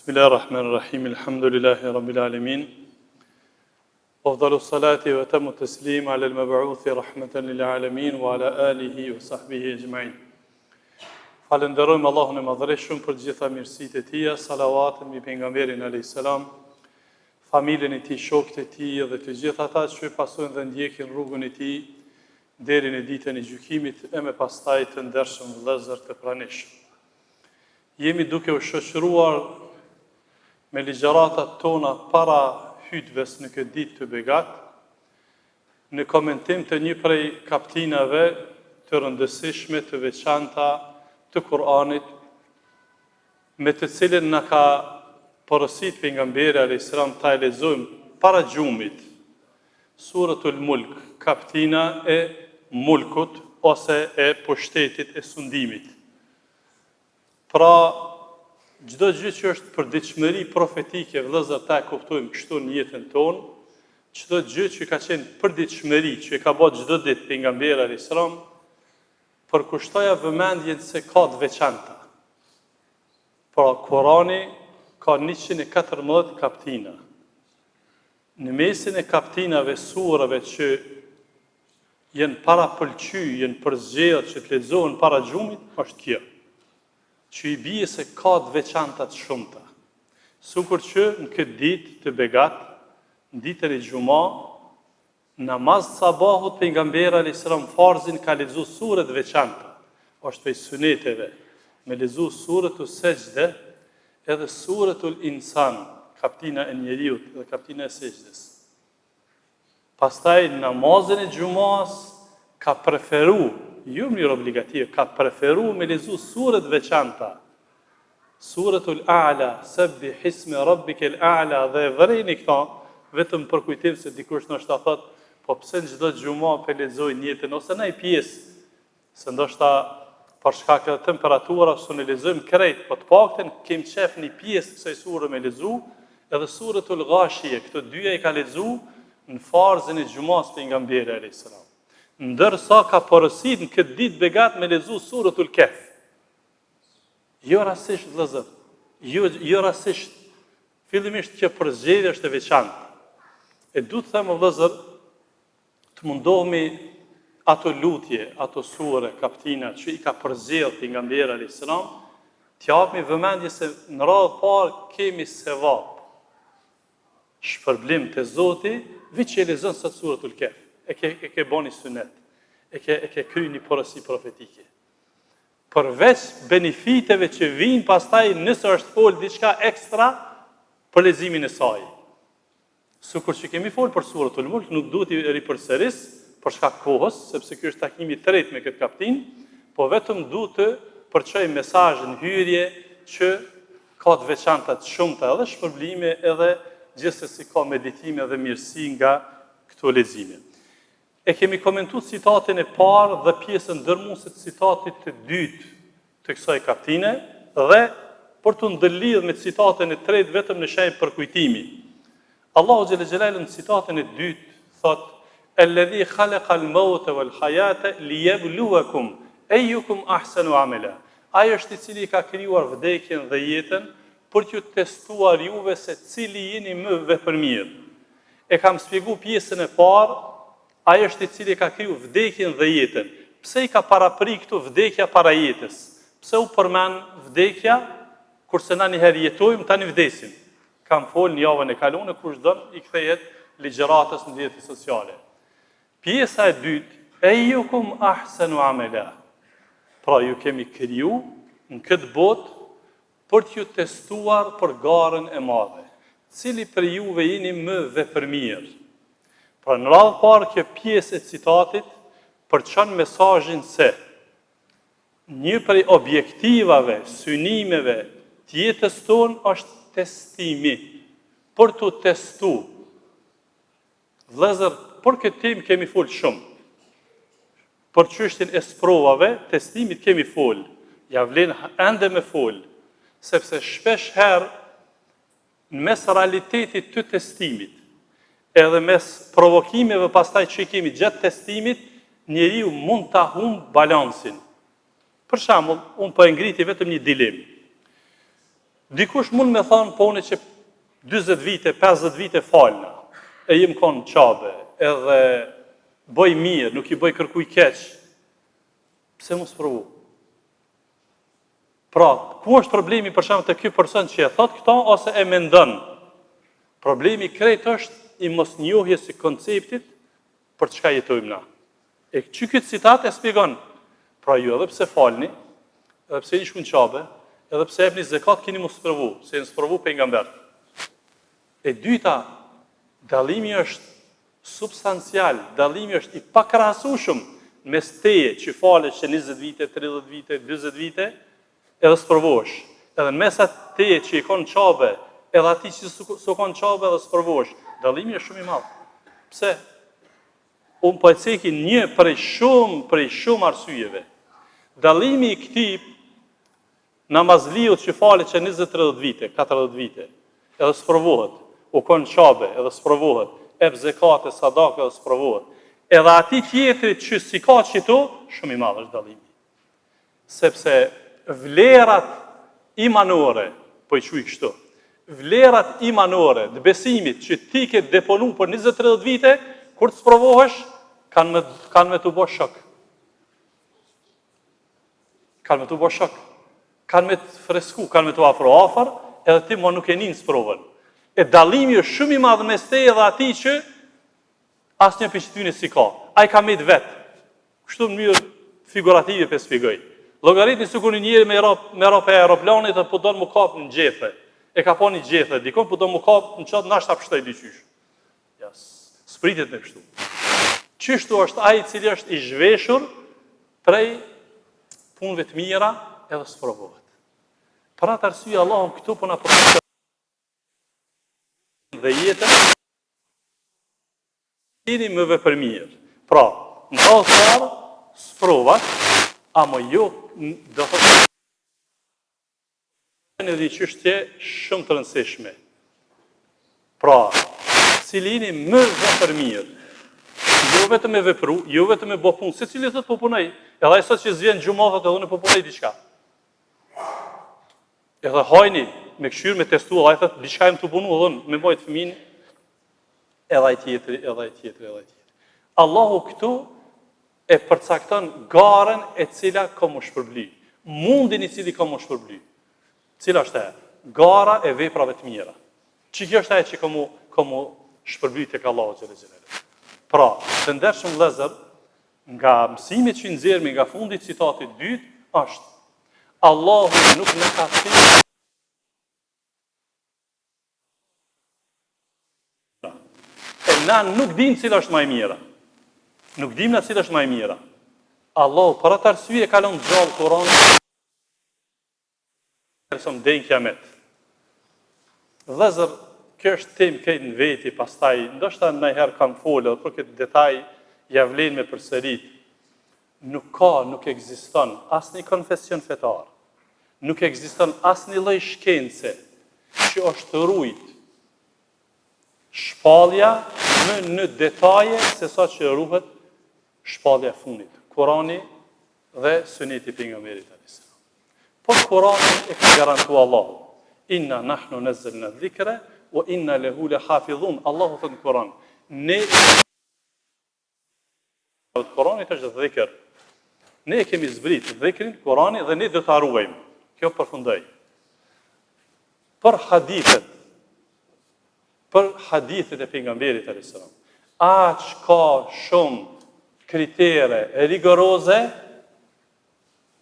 Bismillahirrahmanirrahim, alhamdulillahi rabbil alamin. Afdalu salati wa tamu taslim ala al-mab'uthi rahmatan lil alamin wa ala alihi wa sahbihi ajma'in. Falenderojmë Allahun e Madhërisht për gjitha mirësitë e Tij, salavat mbi pejgamberin alayhis salam, familjen e Tij, shokët e Tij dhe të gjithë ata që pasojnë dhe ndjekin rrugën e Tij deri në ditën e gjykimit e më pastaj të ndershëm vëllezër të pranishëm. Jemi duke u shoqëruar me ligjëratat tona para hyjtjes në këtë ditë të begat, në komentim të një prej kaptinave të rëndësishme të veçanta të Kur'anit, me të cilën na ka porositur pejgamberi alayhis salam ta lexojmë para gjumit Suratul Mulk, kaptina e mulkut ose e pushtetit e sundimit. Pra, çdo gjë që është përditshmëri profetike, vëllezër, ta e kuptojmë kështu në jetën tonë, çdo gjë që ka qenë përditshmëri, që e ka bërë çdo ditë pejgamberi alayhis salam, përkushtoja vëmendjen se ka të veçanta. Pra, Kurani ka 114 kaptina. Në mesin e kaptinave surave që jenë para pëlqy, jenë përzgjedhur që të lexohen para gjumit, është kjo, që i bie se ka të veçanta të shumta. Sukur që në këtë ditë të begat, në ditën e Xhuma, namaz sabahut pejgamberi alayhis salam farzin ka lexuar sure të veçanta. Është prej suneteve me lexuar suratul Sejdë edhe suratul Insan, kaptina e njeriut dhe kaptina e sejdës. Pastaj namazin e Xumas ka preferu, jo mënyrë obligative, ka preferu me lexuar sure të veçanta. Suratul A'la, Sabbih ismi rabbikal a'la, dhe vërejni këta vetëm për kujtim se dikush ndoshta thot, po pse çdo Xhuma pe lexoj njëtën ose në pjesë, se ndoshta për shkak të temperaturës ose ne lexojmë krejt, po të paktën kemi qef një pjesë kësaj sure me lexu, edhe suratul Ghashiyah, këto dyja i ka lexu në farzën e Xumas pejgamberi alayhis salam. Ndërsa ka porositur në këtë ditë begat me lexu suratul Kahf. Jo rastisht vëllezër, jo rastisht, fillimisht që përzgjedhja është e veçantë. E du të them vëllezër, të mundohemi ato lutje, ato sure, kaptina që i ka përzgjedhur pejgamberi alayhis salam, të japim vëmendje se në radhë parë kemi sevap, shpërblim të Zoti, veç që e lexon sot suratul Kahf. E ke boni sunet, e ke kryer një porosi profetike. Përveç benefiteve që vijnë pastaj nëse është fol diçka ekstra për leximin e saj. Sikur që kemi fol për suratul Mulk, nuk duhet i ripërsëris për shkak kohës, sepse ky është takimi i tretë me këtë kaptin, po vetëm duhet të përçoj mesazhin hyrje që ka të veçanta të shumta edhe shpërblime edhe gjithsesi ka meditime dhe mirësi nga këto lexime. E kemi komentuar citatin e parë dhe pjesën ndërmuese të citatit të dytë të kësaj kaptine dhe për të ndërlidhur me citatin e tretë vetëm në shenjë përkujtimi. Allahu xhelle xhelalu në citatin e dytë thot: "Alladhi khalaqa al-mauta wal-hayata liyabluwakum ayyukum ahsanu amala." Ai është i cili ka krijuar vdekjen dhe jetën për t'ju testuar juve se cili jeni më vepërmirë. E kam shpjeguar pjesën e parë. Ai është i cili ka kriju vdekjen dhe jetën. Pse i ka parapri këtu vdekja para jetës? Pse u përmend vdekja, kurse na njëherë jetojmë, tani vdesim? Kam folë në javën e kaluar, kush don i kthehet ligjëratës në rrjetet sociale. Pjesa e dytë, ayyukum ahsanu amala. Pra ju kemi kriju në këtë botë për t'ju testuar për garën e madhe. Cili për juve jeni më vepërmirë? Pra në radhë parë kjo pjesë e citatit përçon mesazhin se një prej objektivave, synimeve të jetës tonë është testimi, për të testu. Vëllezër, për këtë temë kemi folë shumë. Për çështjen e sprovave, testimit kemi folë. Ja vlen ende me folë, sepse shpesh herë në mes realitetit të testimit edhe mes provokimeve pastaj që kemi gjatë testimit, njeriu mund ta humb balansin. Për shembull, unë po e ngriti vetëm një dilemë. Dikush mund me thonë, po unë që 40 vite, 50 vite falna, e jem konë qabe, edhe bëj mirë, nuk i bëj kërkuj keq, pse mu sprovu? Pra, ku është problemi për shembull të ky person që e thot këto ose e mendon? Problemi krejt është i mosnjohjes së konceptit për çka jetojmë na. E këtë citat e shpjegon. Pra ju edhe pse falni, edhe pse i shkon qabe, edhe pse jepni zekat keni mos sprovu, se në sprovu pejgamber. E dyta, dallimi është substancial, dallimi është i pakrahasueshëm mes teje që falesh që 20 vite, 30 vite, 40 vite, edhe sprovosh. Edhe në mesat teje që i konë qabe, edhe ati që s'u konë qabe edhe sprovosh. Dallimi është shumë i madh. Pse? Unë po e ceki një prej shumë arsyeve. Dallimi i këtij namazliut që falet që 20-30 vite, 40 vite, edhe sprovohet, u konë qabe, edhe sprovohet, ep zekate, sadake, edhe sprovohet. Edhe ati tjetrit që si ka qëtu, shumë i madh është dallimi. Sepse vlerat imanore, po i quaj kështu, vlerat imanore të besimit që ti ke deponu për 20-30 vite, kur të sprovohesh, kanë me të bo shok. Kanë me të bo shok. Kanë me të fresku, kanë me të afër, edhe ti mo nuk e nin sprovën. E dallimi është shumë i madh mes teje dhe atij që asnjë peshtyne si ka. Ai ka me vetë. Kështu në mënyrë figurative pe shpjegoj. Llogaritni sikur një njeri me rap e aeroplanit dhe po don më kap në gjethe. E ka pa një gjethe, dikon po do më kap në çat nashta pshtoj dyqysh. Ja, spritet me kështu. Çështu është ai i cili është i zhveshur prej punëve të mira edhe sprovohet. Për atë arsye Allahu këtu po na përmend dhe jetën jeni më vepër mirë. Pra, në parë sprovat, ama jo do të thotë një çështje shumë të rëndësishme. Pra, cili jeni më vepër mirë. Jo vetëm me vepru, jo vetëm me bë punë, secili thotë po punoj. Edhe ai sot që zvjen xhumathat edhe unë po punoj diçka. Edhe hajni me këshyr me testu, ai thotë diçka jam të punu edhe me mbajt fëmin, edhe ai tjetri. Allahu këtu e përcakton garën e cila ka më shpërbly. Mundin i cili ka më shpërbly. Cila është e? Gara e veprave të mira. Kjo është ajo që ka më shpërbly tek Allahu xhelel xhelal. Pra, të ndershëm vëllezër, nga mësimit që nxjerrmi nga fundi i citatit dytë është Allahu nuk na ka thënë na nuk dim cila është më e mira. Nuk dim na cila është më e mira. Allahu për atë arsye ka lënë gjallë Kur'anin som deri në kiamet. Vëllezër, kjo është temë këtë në veti, pastaj ndoshta ndonjëherë kam folur për këtë detaj, ja vlen me përsërit. Nuk ekziston asnjë konfesion fetar. Nuk ekziston asnjë lloj shkence që është rujt shpallja në detaje se sa që ruhet shpallja funit. Kurani dhe suneti pejgamberit alayhis salam. Po Kurani e ka garantuar Allahu. Inna nahnu nazzalna dhikra wa inna lahu lahafizun. Allahu thot në Kur'an. Ne Kurani është dhikr. Ne kemi zbrit dhikrin Kurani dhe ne do ta ruajmë. Kjo përfundoi. Për hadithet e pejgamberit alayhis salam. Aq ka shumë kritere rigoroze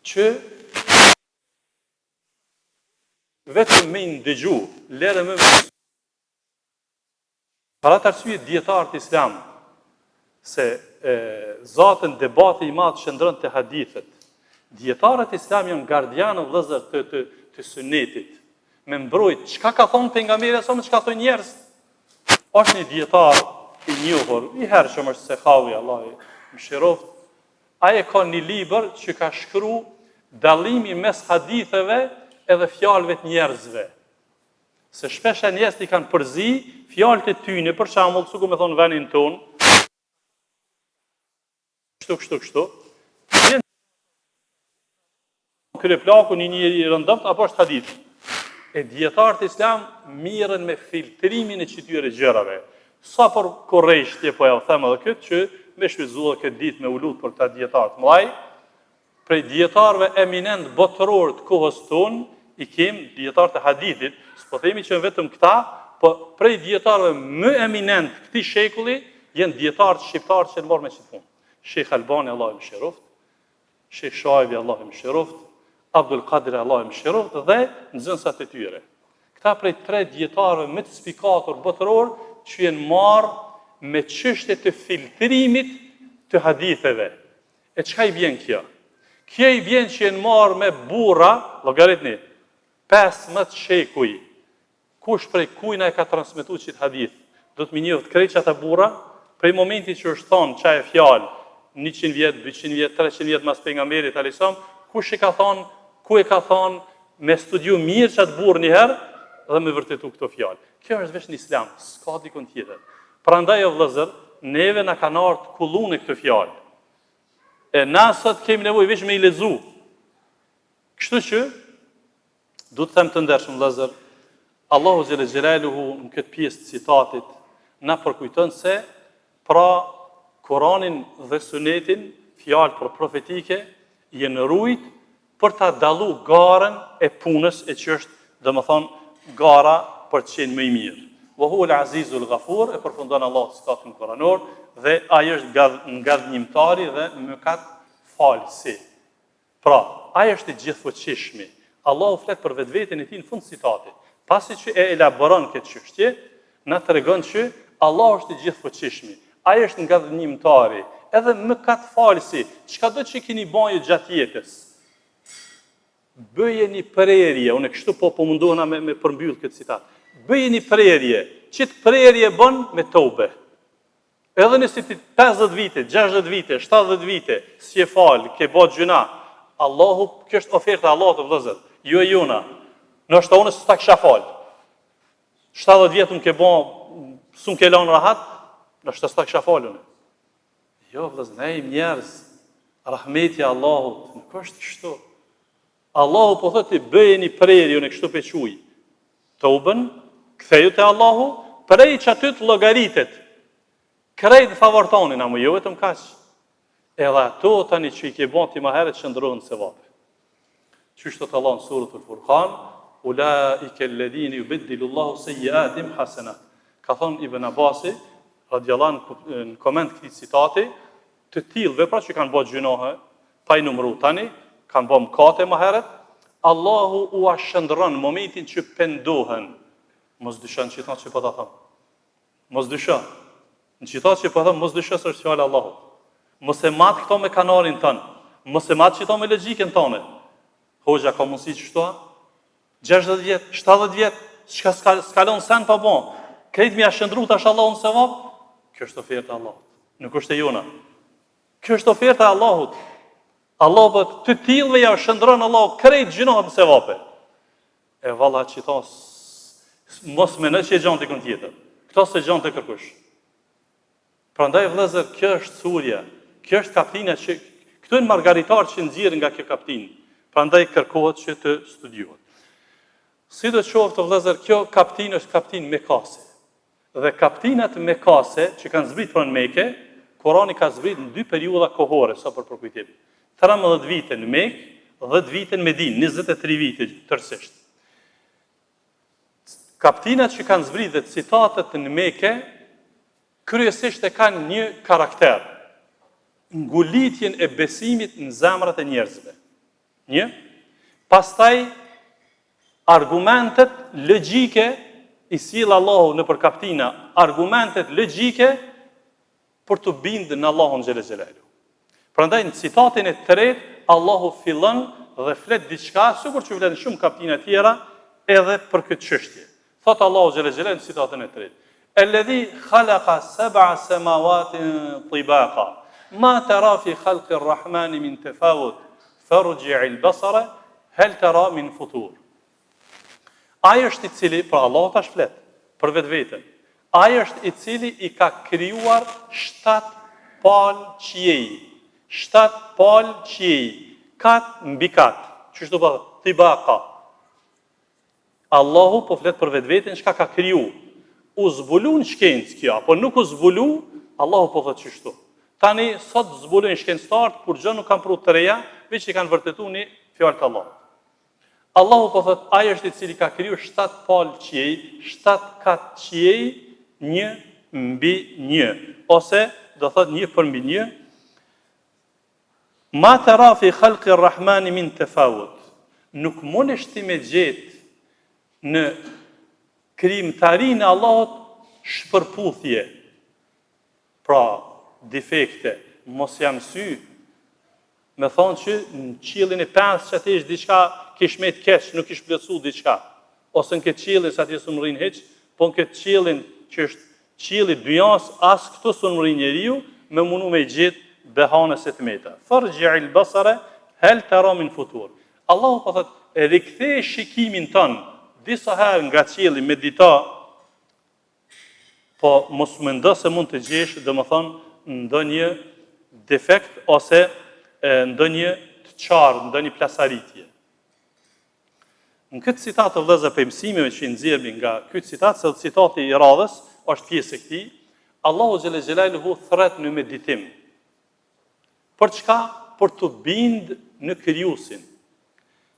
që vetëm me ndëgju, lere me për atë arsye dietarët islam se zatën debati i madh qëndron te hadithet. Dietarët islam janë gardianë vëllezër të sunetit. Me mbrojt çka ka thonë pejgamberi sa më çka thonë njerëz. Është një dietar i njohur, i hershëm është Sehawi, Allahu mëshiroft. Ai ka një libër që ka shkruar dallimi mes haditheve edhe fjalëve të njerëzve. Se shpesh njerëzit i kanë përzi fjalët e tyre, për shembull, sikur më thon vënin ton. Kështu. Kërë plaku një njëri rëndëmt, apo është hadith. E dietarët islam mirën me filtrimin e këtyre gjërave. Sa për korrejshtje po ja them edhe këtë që me shfrytzuar këtë ditë me ulut për këta dietarë të mëdhaj, prej dietarëve eminent botëror të kohës tonë, i kemi dietarët e hadithit, s'po themi që vetëm këta, po prej dietarëve më eminent këtij shekulli janë dietarët shqiptarë që marrë me çfarë punë. Sheikh Albani, Allahu i mëshiroft, Sheikh Shaibi, Allahu i mëshiroft, Abdul Qadir, Allahu i mëshiroft dhe nxënësat e tyre. Këta prej 3 dietarëve më të spikatur botëror që janë marrë me çështje të filtrimit të haditheve. E çka i bën kjo? Kjo i bën që janë marrë me burra, llogaritni, 15 shekuj. Kush prej kujna e ka transmetuar çit hadith? Do të më njoft krejt ata burra, prej momentit që është thonë çaj fjalë 100 vjet, 200 vjet, 300 vjet mas pejgamberit alayhisalam, kush e ka thonë, ku e ka thonë, me studiu mirë çat burr një herë dhe me vërtetu këto fjalë. Kjo është veç në islam, s'ka dikon tjetër. Prandaj o vëllezër, neve na kanë ardhur kullune këtë fjalë. E na sot kemi nevojë veç me i lexu. Kështu që do të them të ndershëm vëllezër, Allahu xhela xhelaluhu në këtë pjesë të citatit na përkujton se pra Kur'anin dhe Sunetin, fjalë për profetike, janë rujt për ta dallu garën e punës e që është, domethënë, gara për të qenë më i mirë. Wa huwa al-azizul ghafur, e përfundon Allahu citatin kuranor, dhe ai është ngadhnimtari dhe mëkat falësi. Pra, ai është i gjithfuqishmi. Allahu flet për vetveten e tij në fund të citatit. Pasi që e elaboron këtë çështje, na tregon që Allahu është i gjithfuqishmi. Ai është ngadhnimtari, edhe mëkat falësi. Çka do që keni bën gjatë jetës? Bëjeni prerje, unë kështu po mundohena me përmbyll këtë citat. Bëjeni prerje, që të prerje bën me tobe. Edhe nëse ti 50 vite, 60 vite, 70 vite, si e fal, ke bë gjuna, Allahu, kjo është oferta e Allahut vëllezër, jo e jona. Nështë unë s'ta kisha fal. 70 vjet unë ke bë, s'un ke lënë rahat, nështë s'ta kisha falun. Jo vëllezër, ne jemi njerëz. Rahmeti i Allahut, nuk është kështu. Allahu po thotë bëjeni prerje në kështu pequj. Tobën, ktheju te Allahu, prej që aty të llogaritet. Krejt favortonin, apo jo vetëm kaq. Edhe ato tani që i ke bën ti më herët çndrohen se vape. Qysh thot Allah në suratul Furqan, ulaika alladhina yubaddilu Allahu sayyi'atihim hasanat. Ka thon Ibn Abbasi, radiallahu anhu në koment këtij citati, të tillë vepra që kanë bërë gjunohe, pa i numëruar tani, kanë bërë mëkate më herët, Allahu u ashëndron në momentin që pendohen. Mos dyshon që thonë që po ta them. Mos dyshon. Në citat që po them, mos dyshon se është fjala e Allahut. Mos e mat këto me kanarin tën. Mos e mat këto me logjikën tonë. Hoxha ka mundësi çështo? 60 vjet, 70 vjet, çka skalon sen pa bon. Krejt mi ashëndru tash Allahun se vap. Kjo është oferta e Allahut. Nuk është e jona. Kjo është oferta e Allahut. Allahu po të tillëve ja shndron Allahu krejt gjinohat në sevape. E valla që thos, mos mendoj që e gjon dikon tjetër. Kto se gjon të kërkush. Prandaj vëllezër, kjo është surja. Kjo është kaptina që këtu në margaritar që nxjerr nga kjo kaptinë. Prandaj kërkohet që të studiohet. Si do të qoftë vëllezër, kjo kaptinë është kaptinë mekase. Dhe kaptinat mekase që kanë zbritur në Mekë, Kurani ka zbritur në 2 periudha kohore sa për përkujtim. 13 vite në Mekë, 10 vite në Medinë, 23 vite tërësisht. Kaptinat që kanë zbritur dhe citatet në Mekë, kryesisht e kanë një karakter. Ngulitjen e besimit në zemrat e njerëzve. Një. Pastaj argumentet logjike i sill Allahu në për kaptina, argumentet logjike për të bindë në Allahun xhelel xhelalu. Prandaj në citatin e tretë, Allahu fillon dhe flet diçka, sikur që flet shumë kaptina tjera, edhe për këtë çështje. Thot Allahu xhelel xhelalu në citatin e tretë: "Alladhi khalaqa sab'a samawatin tibaqa, ma tara fi khalqi ar-rahman min tafawut, farji' al-basara hal tara min futur." Ai është i cili, pra Allahu tash flet për vetveten. Ai është i cili i ka krijuar 7 palë qiej. 7 palë qiej, kat mbi kat. Çështu po, tibaqa. Allahu po flet për vetveten çka ka kriju. U zbulun shkencë kjo, apo nuk u zbulu, Allahu po thotë kështu. Tani sot zbulojnë shkencëtarët kur gjë nuk kanë pru të reja, veç i kanë vërtetuar një fjalë të Allahut. Allahu po thotë, ai është i cili ka kriju 7 palë qiej, 7 kat qiej, 1 mbi 1, ose do thotë 1 për mbi 1. Ma tara fi khalqi ar-Rahmani min tafawut. Nuk mundesh ti me gjetë në krijimtarinë e Allahut shpërputhje. Pra, defekte, mos jam sy, me thonë që në qiellin e 5 që ati është diçka kish me të keq, nuk kish plotsu diçka. Ose në këtë qiellin sa ati s'u mrin hiç, po në këtë qiellin që është qielli dynjas, as këtu s'u mrin njeriu, me mundu me gjetë behane se të meta. Farji'il basara hal tara min futur. Allahu po thotë, rikthej shikimin tën disa herë nga qielli me dita, po mos mendo se mund të gjesh, domethënë ndonjë defekt ose ndonjë të qartë, ndonjë plasaritje. Në këtë citat të vëllezër për mësimeve që i nxjerrim nga ky citat, se citati i radhës është pjesë e këtij, Allahu xhelle xhelaluhu thret në meditim. Për çka? Për të bind në krijuesin.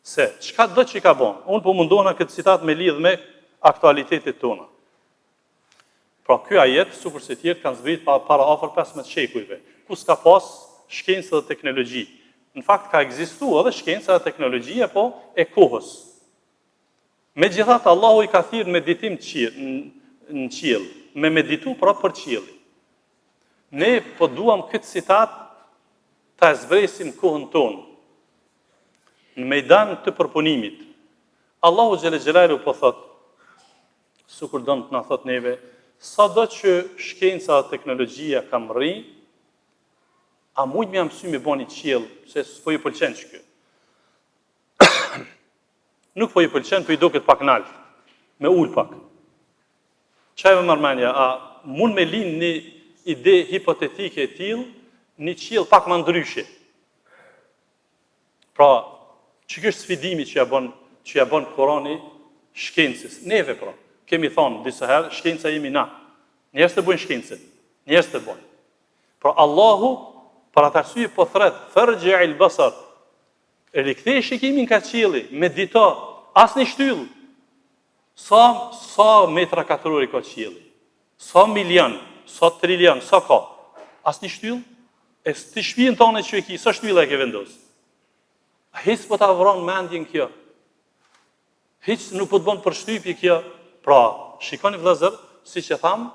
Se çka do që ka bën? Unë po mundohna këtë citat me lidh me aktualitetet tona. Pra ky ajet, sikur se tjerë kanë zbrit para afër 15 shekujve, ku s'ka pas shkencë dhe teknologji. Në fakt ka ekzistuar edhe shkenca dhe teknologjia, po e kohës. Megjithatë Allahu i ka thirrë meditim në qiell, me meditu pra për qiellin. Ne po duam këtë citat ta zbresim kohën tonë në mejdan të përpunimit. Allahu xhelle xhelalu po thot, sikur don të na thot neve, sado që shkenca dhe teknologjia ka rri, a mujt më mësy me bani qiell, se s'po ju pëlqen ç'ky. Nuk po ju pëlqen, po i duket pak nalt, me ul pak. Çfarë më marrmendja, a mund me lind një ide hipotetike e tillë, një qiell pak më ndryshe. Pra, që kështë sfidimi që ja bën Kurani shkencës. Neve pra, kemi thonë disa herë, shkenca jemi na. Njerëz të bojnë shkencën, njerëz të bojnë. Pra Allahu, për atë arsye po thret, farji'il basar. Rikthej shikimin ka qielli, medito, asnjë shtyll. Sa metra katror ka qielli? Sa milion, sa trilion, sa ka? Asnjë shtyll? E të shtëpinë tonë që e ki, sa shtylla e ke vendos? Hiç po ta vron mendjen kjo. Hiç nuk po të bën përshtypje kjo. Pra, shikoni vëllezër, siç e tham,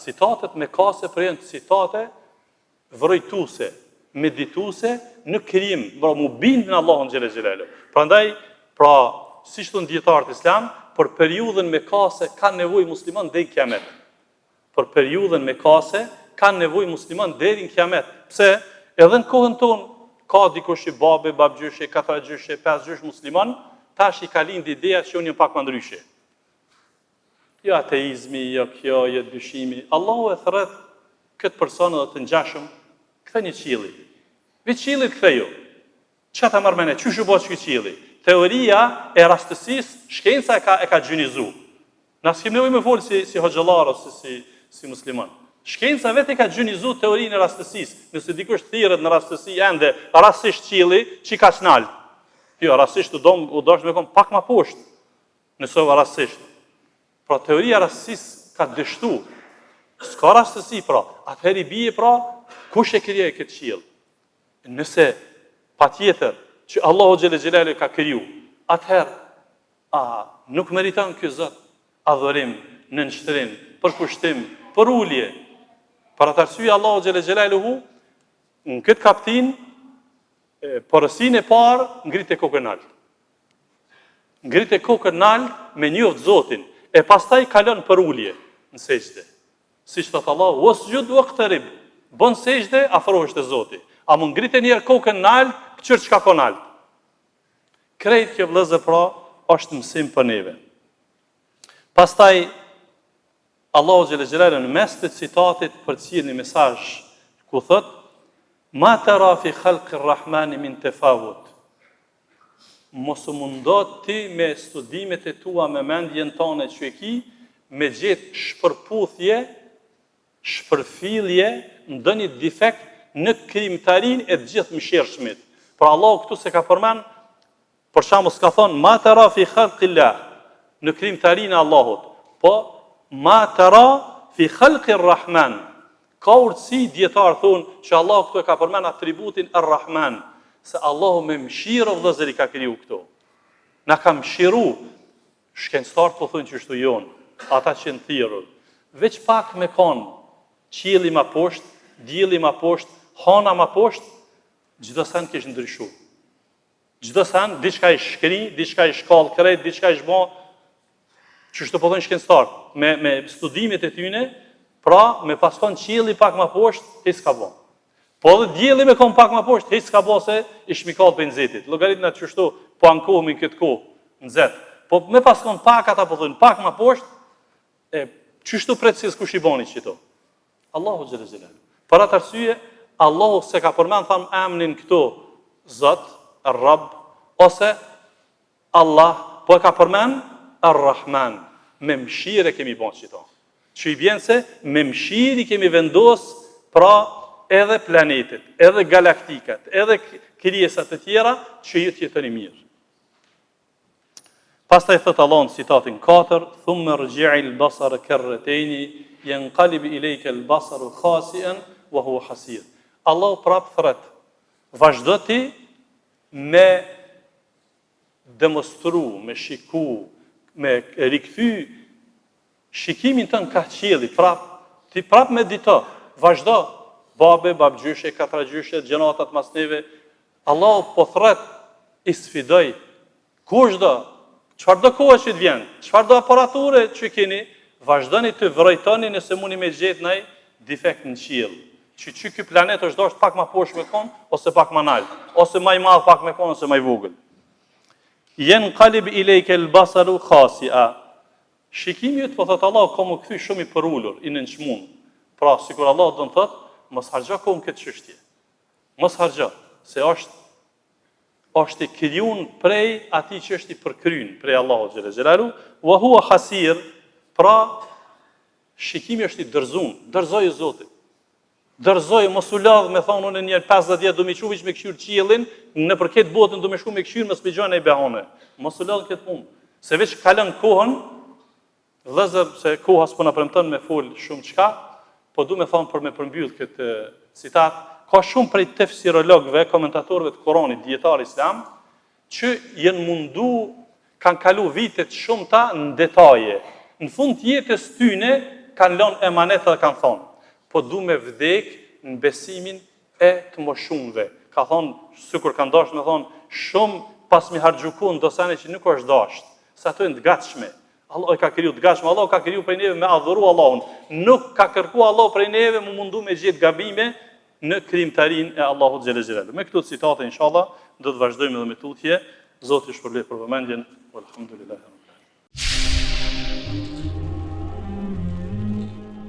citatet me kase për janë citate vrojtuese, medituese në krijim, pra mu bind në Allahun xhelle xhelalu. Prandaj, pra, siç thon dietarët islam, për periudhën me kase kanë nevojë musliman deri në kiamet. Për periudhën me kase kanë nevojë musliman deri në kiamet. Pse? Edhe në kohën tonë ka dikush i babe, babgjyshe, katërgjyshe, pesëgjysh musliman, tash i ka lind ideja që unë jam pak më ndryshe. Jo ateizmi, jo kjo, jo dyshimi. Allahu e thret këtë person edhe të ngjashëm, kthe një qielli. Vi qiellit ktheju. Çka ta marr mend, çu bëhet ky qielli? Teoria e rastësisë, shkenca e ka gjinizu. Na s'kem nevojë me fol si hoxhallar ose si musliman. Shkenca vetë ka gjinizu teorinë e rastësisë. Nëse dikush thirret në rastësi ende rastësisht qielli, që ka çnal. Jo, rastësisht u dosh me kom pak më poshtë. Nëse rastësisht. Pra teoria e rastësisë ka dështu. S'ka rastësi pra. Atëherë i bie pra kush e krijoi këtë qiell. Nëse patjetër që Allahu xhelle xhelalu ka kriju, atëherë nuk meriton ky Zot adhurim, nënshtrim, përkushtim, për ulje. Për atë arsye Allahu xhelle xhelaluhu në këtë kaptin porosinë e parë ngritë kokën lart. Ngritë kokën lart me njoft Zotin e pastaj kalon për ulje në sejdë. Siç thot Allahu, "Wasjud waqtarib." Bën sejdë, afrohesh te Zoti. A mund ngritë një kokën lart, çfarë çka ka lart? Krejt kjo vëllezër pra është mësim për neve. Pastaj Allahu xhelle xhelalu në mes të citatit përcjell një mesazh ku thot: "Ma tara fi khalqi ar-Rahman min tafawut." mos u mundo ti me studimet e tua, me mendjen tone që e ki, me gjetë shpërputhje, shpërfillje, ndonjë defekt në krijimtarinë e të gjithë mëshirshmit. Pra Allahu këtu se ka përmend, për shembull s'ka thonë ma tara fi khalqillah, në krijimtarinë e Allahut, po ma tara fi khalqir rahman. Ka urtësi dietar thonë që Allahu këtu e ka përmend atributin ar-Rahman, se Allahu me mëshirë o vëllezëri ka kriju këto. Na ka mëshiru, shkencëtarët po thonë që shtu jonë, ata që në thirrur. Veç pak me konë, qielli ma poshtë, dielli ma poshtë, hana ma poshtë, çdo sen kish ndryshu. Çdo sen diçka i shkri, diçka i shkall krejt, diçka i shbo, që shtu po thonë shkencëtarët, me studimet e tyne, pra me paskon qielli pak ma poshtë, s'ka bo. Po edhe dielli me kon pak ma poshtë, s'ka bo se i shmikall për nxetit. Llogaritna që shtu po ankohemi këtë kohë, nxet. Po me paskon pak ata po thonë pak ma poshtë, qështu precis kush i bani qëto? Allahu xhel xelal. Për atë arsye, Allahu se ka përmend tham emrin këtu Zot, Rabb, ose Allah, po e ka përmend Ar-Rahman. Me mëshirë kemi bën qëto. Që i bjen se me mëshirë kemi vendos pra edhe planetet, edhe galaktikat, edhe krijesat e tjera që ju jetoni mirë. Pastaj thot Allah në citatin 4, thumë rgji'i l-basar karratayni yanqalib ilayka al-basaru khasi'an wa huwa hasir. Allah prap thret, vazhdo ti me demonstru, me shiku, me rikthy shikimin tën ka qielli, ti prap medito, vazhdo, babe, babgjyshe, katragjyshe, gjenatat mas neve. Allah po thret, i sfidoj, kushdo, çfarë do kohë që të vjen, çfarë do aparature që keni, vazhdoni të vrojtoni nëse mundi me gjetë ndaj defekt në qiell. Që ky planet është dashur pak më poshtë me kon ose pak më lart, ose më i madh pak me kon ose më i vogël. Yanqalib ilayka al-basaru khasi'a. Shikimi jot po thot Allah ka më kthy shumë i përulur, i nënçmuar. Pra sikur Allah do të thot, mos harxho kohën këtë çështje. Mos harxho, se është i krijuar prej atij që është i përkryen, prej Allahut xhela xhelalu, wa huwa hasir, pra shikimi është i dërzoi Zoti. Dërzoi mos u lodh me thonë unë një 50 vjet do më çuvish me këshir qiellin, në përket botën do më shku me këshir mos bëjë ai behane. Mos u lodh këtë punë. Se veç kalon kohën, vëllazër, se koha s'po na premton me fol shumë çka, po du me thonë për me përmbyll këtë citat, ka shumë prej tefsirologëve, komentatorëve të Kuranit, dietar islam, që janë mundu, kanë kalu vitet shumëta në detaje. Në fund të jetës tyne kanë lënë emanet dhe kanë thonë, po du me vdek në besimin e të moshumëve. Ka thonë, sikur kanë dashur me thonë, shumë pas mi harxhuku ndosane që nuk është dashur, sa ato janë të gatshme. Allah e ka kriju të gatshme, Allah ka kriju prej neve me adhuru Allahun. Nuk ka kërku Allah prej neve mu mundu me gjithë gabime në krijimtarinë e Allahut xhela xhelalu. Me këto citate inshallah do të vazhdojmë edhe me tutje. Zoti shpërblet për vëmendjen. Alhamdulillah.